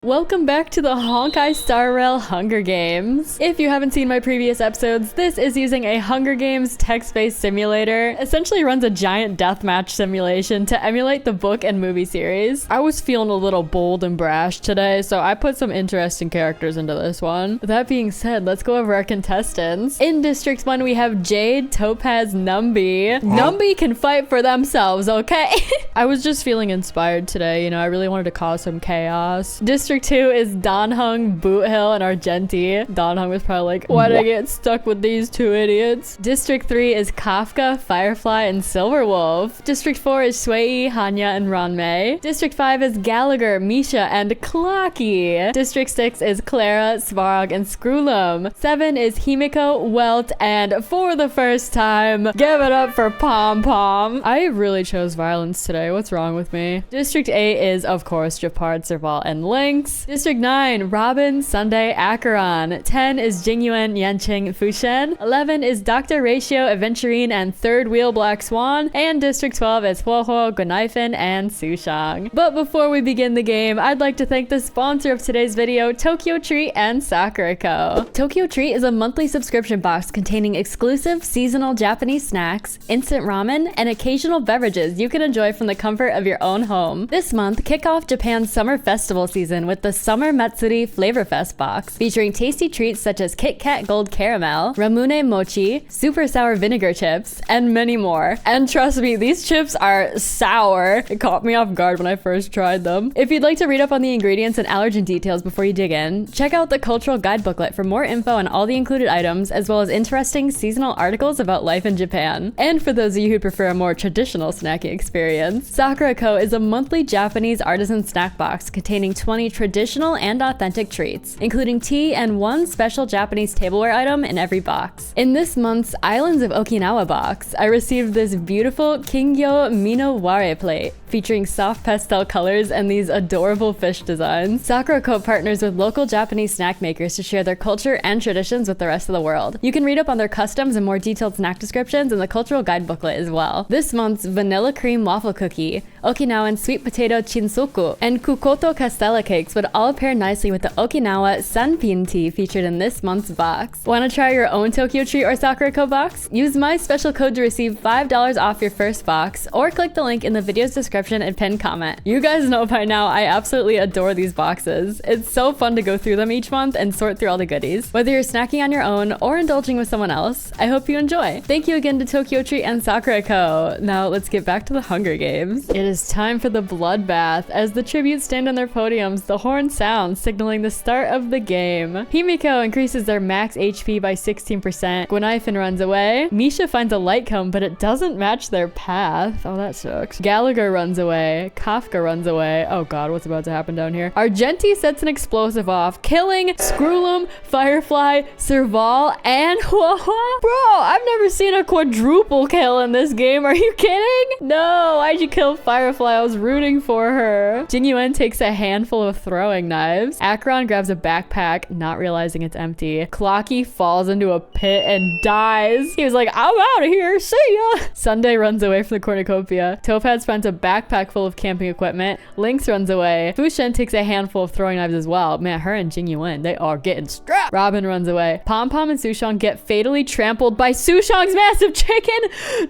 Welcome back to the Honkai Star Rail Hunger Games. If you haven't seen my previous episodes, this is using a Hunger Games text-based simulator. Essentially runs a giant deathmatch simulation to emulate the book and movie series. I was feeling a little bold and brash today, so I put some interesting characters into this one. That being said, let's go over our contestants. In District 1, we have Jade, Topaz, Numby. Numby can fight for themselves, okay? I was just feeling inspired today, you know, I really wanted to cause some chaos. District 2 is Donhung, Boothill, and Argenti. Donhung was probably like, why'd I get stuck with these two idiots? District 3 is Kafka, Firefly, and Silverwolf. District 4 is Shui, Hanya, and Ranmei. District 5 is Gallagher, Misha, and Clocky. District 6 is Clara, Svarog, and Screwlum. 7 is Himiko, Welt, and for the first time, give it up for Pom Pom. I really chose violence today. What's wrong with me? District 8 is, of course, Japard, Serval, and Lynx. District 9, Robin, Sunday, Acheron. 10 is Jingyuan, Yanqing, Fushen. 11 is Dr. Ratio, Aventurine, and Third Wheel Black Swan. And District 12 is Huohuo, Gunaifin, and Sushang. But before we begin the game, I'd like to thank the sponsor of today's video, Tokyo Treat and Sakura Co. Tokyo Treat is a monthly subscription box containing exclusive seasonal Japanese snacks, instant ramen, and occasional beverages you can enjoy from the comfort of your own home. This month, kick off Japan's summer festival season with the Summer Matsuri Flavor Fest box, featuring tasty treats such as Kit Kat Gold Caramel, Ramune Mochi, Super Sour Vinegar Chips, and many more. And trust me, these chips are sour. It caught me off guard when I first tried them. If you'd like to read up on the ingredients and allergen details before you dig in, check out the cultural guide booklet for more info on all the included items, as well as interesting seasonal articles about life in Japan. And for those of you who prefer a more traditional snacking experience, Sakura Co. is a monthly Japanese artisan snack box containing 20 traditional and authentic treats, including tea and one special Japanese tableware item in every box. In this month's Islands of Okinawa box, I received this beautiful Kingyo Mino Ware plate, featuring soft pastel colors and these adorable fish designs. Sakura Co. partners with local Japanese snack makers to share their culture and traditions with the rest of the world. You can read up on their customs and more detailed snack descriptions in the cultural guide booklet as well. This month's vanilla cream waffle cookie, Okinawan sweet potato chinsoku, and Kukoto Castella cakes would all pair nicely with the Okinawa Sanpin tea featured in this month's box. Want to try your own Tokyo Treat or Sakura Co. box? Use my special code to receive $5 off your first box, or click the link in the video's description and pinned comment. You guys know by now I absolutely adore these boxes. It's so fun to go through them each month and sort through all the goodies. Whether you're snacking on your own or indulging with someone else, I hope you enjoy. Thank you again to Tokyo Treat and Sakura Co. Now let's get back to the Hunger Games. It is time for the bloodbath. As the tributes stand on their podiums, the horn sounds, signaling the start of the game. Himiko increases their max HP by 16%. Gunaifin runs away. Misha finds a light cone, but it doesn't match their path. Oh, that sucks. Gallagher runs away. Kafka runs away. Oh god, what's about to happen down here? Argenti sets an explosive off, killing Screwlum, Firefly, Serval, and Huohuo. Bro, I've never seen a quadruple kill in this game. Are you kidding? No, why'd you kill Firefly? I was rooting for her. Jingyuan takes a handful of throwing knives. Acheron grabs a backpack, not realizing it's empty. Clocky falls into a pit and dies. He was like, I'm out of here. See ya. Sunday runs away from the cornucopia. Topaz finds a backpack full of camping equipment. Lynx runs away. Fushen takes a handful of throwing knives as well. Man, her and Jingyuan, they are getting strapped. Robin runs away. Pom Pom and Sushang get fatally trampled by Sushang's massive chicken.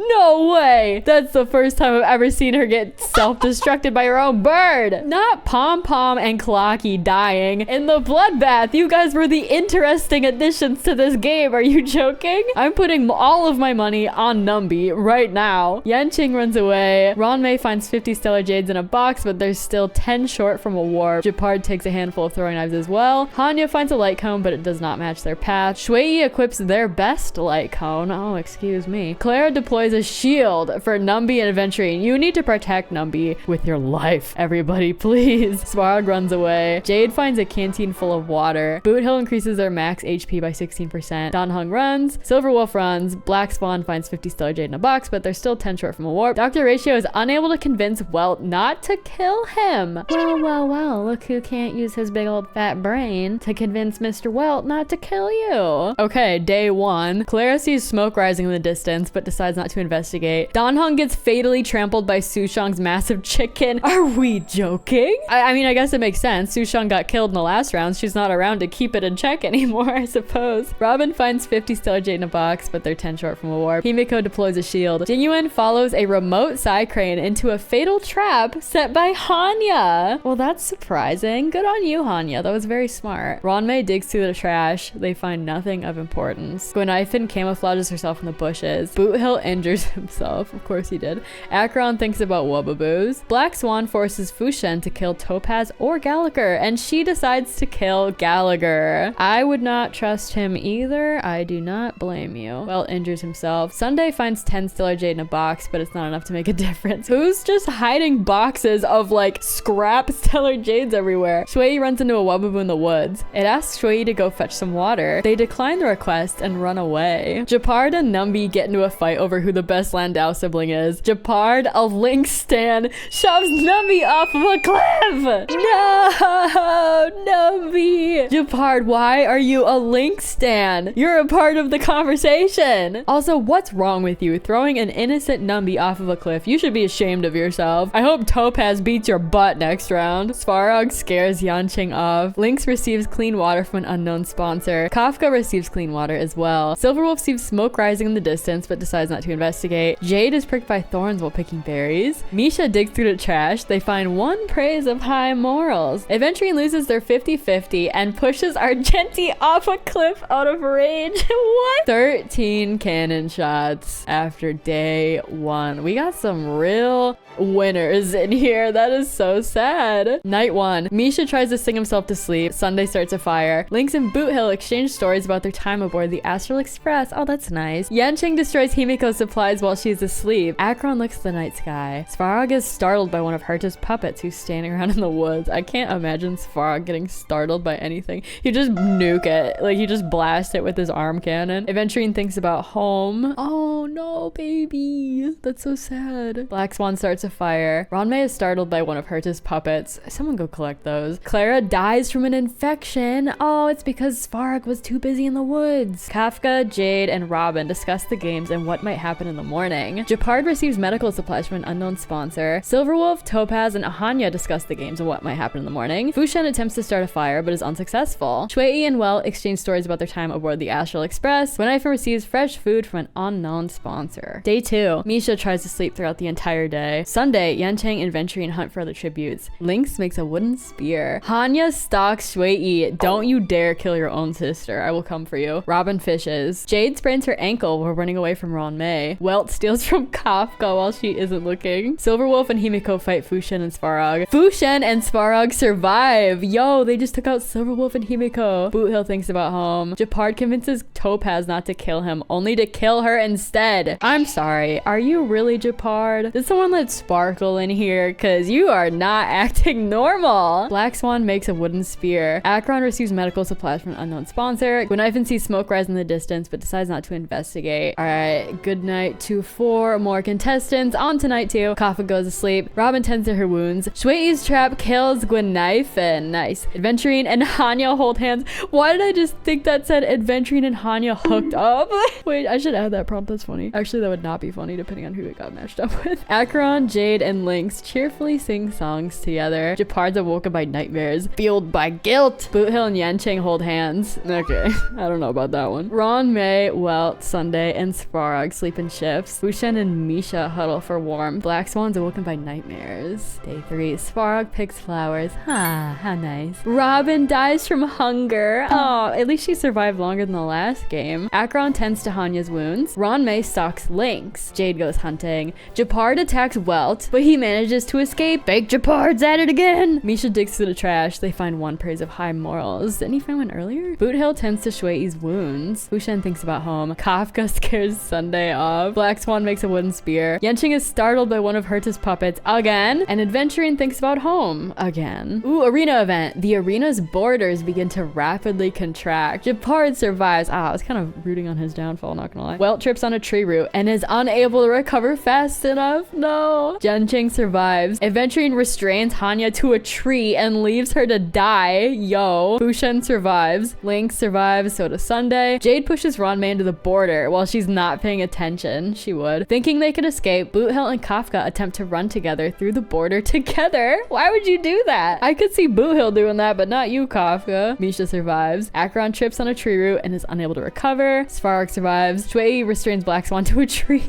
No way. That's the first time I've ever seen her get self-destructed by her own bird. Not Pom Pom and Clocky dying in the bloodbath. You guys were the interesting additions to this game. Are you joking? I'm putting all of my money on Numby right now. Yanqing runs away. Ranmei finds 50 stellar jades in a box, but there's still 10 short from a warp. Japard takes a handful of throwing knives as well. Hanya finds a light cone, but it does not match their path. Shui equips their best light cone. Oh, excuse me. Clara deploys a shield for Numby and Aventurine. You need to protect Numby with your life. Everybody, please. Svarog runs away. Jade finds a canteen full of water. Boothill increases their max HP by 16%. Donhung runs. Silverwolf runs. Black Swan finds 50 stellar jade in a box, but they're still 10 short from a warp. Dr. Ratio is unable to convince convince Welt not to kill him. Well, look who can't use his big old fat brain to convince Mr. Welt not to kill you. Okay, day 1. Clara sees smoke rising in the distance, but decides not to investigate. Danhong gets fatally trampled by Sushang's massive chicken. Are we joking? I mean, I guess it makes sense. Sushang got killed in the last round. She's not around to keep it in check anymore, I suppose. Robin finds 50 stellar jade in a box, but they're 10 short from a warp. Himiko deploys a shield. Jinyuan follows a remote Psy crane into a fatal trap set by Hanya. Well, that's surprising. Good on you, Hanya. That was very smart. Ranmei digs through the trash. They find nothing of importance. Gwenifin camouflages herself in the bushes. Boothill injures himself. Of course he did. Akron thinks about Wubbaboos. Black Swan forces Fushen to kill Topaz or Gallagher, and she decides to kill Gallagher. I would not trust him either. I do not blame you. Well, injures himself. Sunday finds 10 stellar jade in a box, but it's not enough to make a difference. Who's just hiding boxes of like scrap stellar jades everywhere? Shui runs into a Wubbaboo in the woods. It asks Shui to go fetch some water. They decline the request and run away. Japard and Numby get into a fight over who the best Landau sibling is. Japard, a Link stan, shoves Numby off of a cliff! No, Numby! Japard, why are you a Link stan? You're a part of the conversation. Also, what's wrong with you? Throwing an innocent Numby off of a cliff. You should be ashamed of yourself. I hope Topaz beats your butt next round. Svarog scares Yanqing off. Lynx receives clean water from an unknown sponsor. Kafka receives clean water as well. Silverwolf sees smoke rising in the distance but decides not to investigate. Jade is pricked by thorns while picking berries. Misha digs through the trash. They find one praise of high morals. Adventuring loses their 50-50 and pushes Argenti off a cliff out of rage. What? 13 cannon shots after day 1. We got some real winners in here. That is so sad. Night 1. Misha tries to sing himself to sleep. Sunday starts a fire. Lynx and Boothill exchange stories about their time aboard the Astral Express. Oh, that's nice. Yanqing destroys Himiko's supplies while she's asleep. Akron looks at the night sky. Svarog is startled by one of Herta's puppets who's standing around in the woods. I can't imagine Svarog getting startled by anything. He just nuke it. Like, he just blast it with his arm cannon. Aventurine thinks about home. Oh no, baby. That's so sad. Black Swan starts a fire. Ranmei is startled by one of Herta's puppets. Someone go collect those. Clara dies from an infection. Oh, it's because Svarog was too busy in the woods. Kafka, Jade, and Robin discuss the games and what might happen in the morning. Japard receives medical supplies from an unknown sponsor. Silverwolf, Topaz, and Ahanya discuss the games and what might happen in the morning. Fushen attempts to start a fire but is unsuccessful. Shui and Well exchange stories about their time aboard the Astral Express. Gwenifin receives fresh food from an unknown sponsor. Day 2. Misha tries to sleep throughout the entire day. Sunday, Yanqing and Venturine hunt for other tributes. Lynx makes a wooden spear. Hanya stalks Shui. Don't you dare kill your own sister. I will come for you. Robin fishes. Jade sprains her ankle while running away from Ranmei. Welt steals from Kafka while she isn't looking. Silverwolf and Himiko fight Fushen and Svarog. Fushen and Svarog survive. Yo, they just took out Silverwolf and Himiko. Boothill thinks about home. Japard convinces Topaz not to kill him, only to kill her instead. I'm sorry. Are you really Japard? Did someone let Sparkle in here? Cause you are not acting normal. Black Swan makes a wooden spear. Akron receives medical supplies from an unknown sponsor. Gwenifin sees smoke rise in the distance but decides not to investigate. Alright, good night to 4 more contestants. On to night 2. Kafka goes to sleep. Robin tends to her wounds. Shui's trap kills Gwenifin. Nice. Adventurine and Hanya hold hands. Why did I just think that said Adventurine and Hanya hooked up? Wait, I should add that prompt. That's funny. Actually, that would not be funny depending on who it got matched up with. Akron, Jade, and Lynx cheerfully sing songs together. Japard's awoken by nightmares, fueled by guilt. Boothill and Yanqing hold hands. Okay, I don't know about that one. Ranmei, Welt, Sunday, and Svarog sleep in shifts. Fushen and Misha huddle for warmth. Black Swan's awoken by nightmares. Day 3. Svarog picks flowers. How nice. Robin dies from hunger. Oh, at least she survived longer than the last game. Akron tends to Hanya's wounds. Ranmei stalks Lynx. Jade goes hunting. Japard attacks Welt, but he manages to escape. Fake Japard's at it again. Misha digs through the trash. They find one praise of high morals. Didn't he find one earlier? Boothill tends to Shui's wounds. Fushen thinks about home. Kafka scares Sunday off. Black Swan makes a wooden spear. Yanqing is startled by one of Herta's puppets again. And Adventurine thinks about home again. Ooh, arena event. The arena's borders begin to rapidly contract. Japard survives. I was kind of rooting on his downfall, not gonna lie. Welt trips on a tree root and is unable to recover fast enough. No. Genching survives. Adventuring restrains Hanya to a tree and leaves her to die. Yo. Fushen survives. Link survives. So does Sunday. Jade pushes Ranmei to the border while she's not paying attention. She would. Thinking they could escape, Boothill and Kafka attempt to run together through the border together. Why would you do that? I could see Boothill doing that, but not you, Kafka. Misha survives. Acheron trips on a tree root and is unable to recover. Svarog survives. Shui restrains Black Swan to a tree.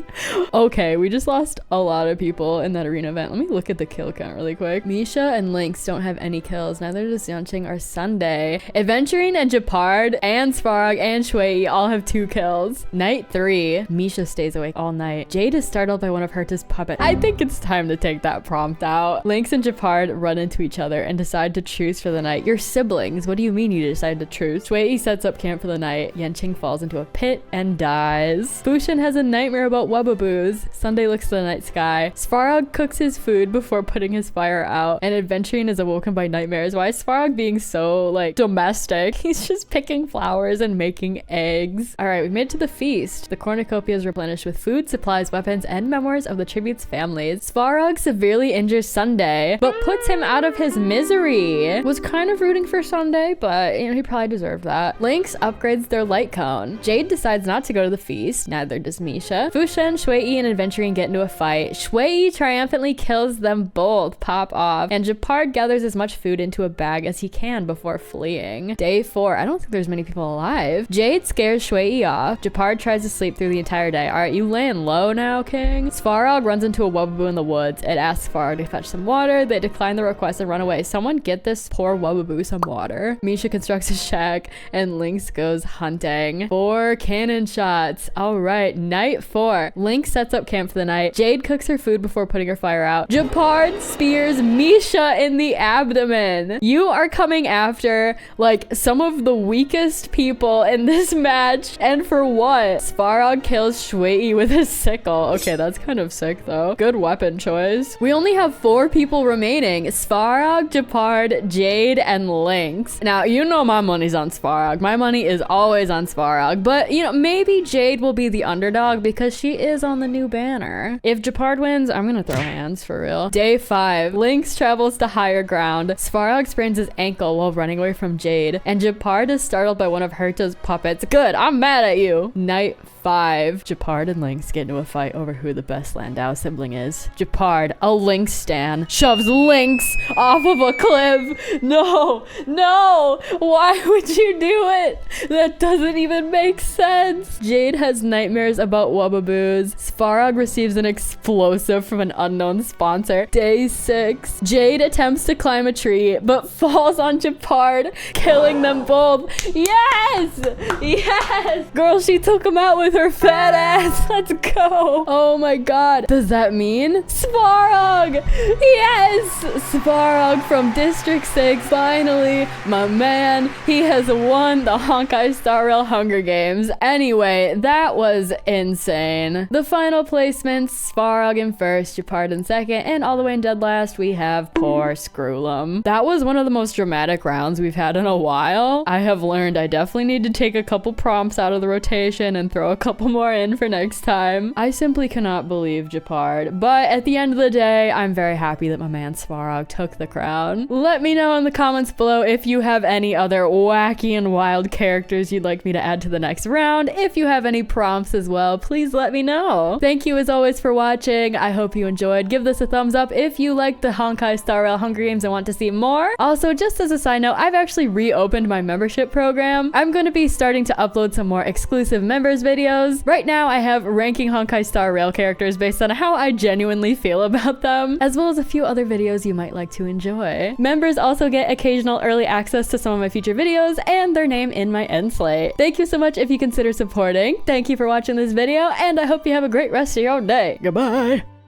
Okay, we just lost a lot of people in that arena event. Let me look at the kill count really quick. Misha and Lynx don't have any kills. Neither does Yanqing or Sunday. Adventuring and Japard and Svarog and Shui all have 2 kills. Night 3. Misha stays awake all night. Jade is startled by one of Herta's puppets. I think it's time to take that prompt out. Lynx and Japard run into each other and decide to truce for the night. You're siblings. What do you mean you decided to truce? Shui sets up camp for the night. Yanqing falls into a pit and dies. Fushen has a nightmare about Wubbaboos. Sunday looks to the night sky. Svarog cooks his food before putting his fire out, and Adventuring is awoken by nightmares. Why is Svarog being so, like, domestic? He's just picking flowers and making eggs. Alright, we made it to the feast. The cornucopia is replenished with food, supplies, weapons, and memoirs of the tribute's families. Svarog severely injures Sunday, but puts him out of his misery. Was kind of rooting for Sunday, but, you know, he probably deserved that. Lynx upgrades their light cone. Jade decides not to go to the feast. Neither does Misha. Fushen, Shui, and Adventuring get into a fight. Shui triumphantly kills them both. Pop off. And Japard gathers as much food into a bag as he can before fleeing. Day 4. I don't think there's many people alive. Jade scares Shui off. Japard tries to sleep through the entire day. Alright, you laying low now, King? Svarog runs into a Wubbaboo in the woods. It asks Svarog to fetch some water. They decline the request and run away. Someone get this poor Wubbaboo some water. Misha constructs a shack and Lynx goes hunting. 4 cannon shots. Alright, night 4. Lynx sets up camp for the night. Jade cooks her food before putting her fire out. Japard spears Misha in the abdomen. You are coming after, like, some of the weakest people in this match. And for what? Svarog kills Shui with a sickle. Okay, that's kind of sick though. Good weapon choice. We only have 4 people remaining. Svarog, Japard, Jade, and Lynx. Now, you know my money's on Svarog. My money is always on Svarog. But, you know, maybe Jade will be the underdog because she is on the new banner. If Japard wins, I'm gonna throw hands for real. Day 5. Lynx travels to higher ground. Svarog sprains his ankle while running away from Jade. And Japard is startled by one of Herta's puppets. Good, I'm mad at you. Night 5. Japard and Lynx get into a fight over who the best Landau sibling is. Japard, a Lynx stan, shoves Lynx off of a cliff. No, no, why would you do it? That doesn't even make sense. Jade has nightmares about Wubbaboos. Svarog receives an explosive from an unknown sponsor. Day 6. Jade attempts to climb a tree, but falls on Japard, killing them both. Yes! Yes! Girl, she took him out with her fat ass. Let's go. Oh my god. Does that mean Svarog? Yes! Svarog from District 6. Finally, my man, he has won the Honkai Star Rail Hunger Games. Anyway, that was insane. The final placements, Svarog in first, Japard in second, and all the way in dead last, we have poor Screwlum. That was one of the most dramatic rounds we've had in a while. I have learned I definitely need to take a couple prompts out of the rotation and throw a couple more in for next time. I simply cannot believe Japard, but at the end of the day, I'm very happy that my man Svarog took the crown. Let me know in the comments below if you have any other wacky and wild characters you'd like me to add to the next round. If you have any prompts as well, please let me know. Thank you as always for watching. I hope you enjoyed. Give this a thumbs up if you like the Honkai Star Rail Hunger Games and want to see more. Also, just as a side note, I've actually reopened my membership program. I'm going to be starting to upload some more exclusive members videos. Right now, I have ranking Honkai Star Rail characters based on how I genuinely feel about them, as well as a few other videos you might like to enjoy. Members also get occasional early access to some of my future videos and their name in my end slate. Thank you so much if you consider supporting. Thank you for watching this video, and I hope you have a great rest of your day. Goodbye.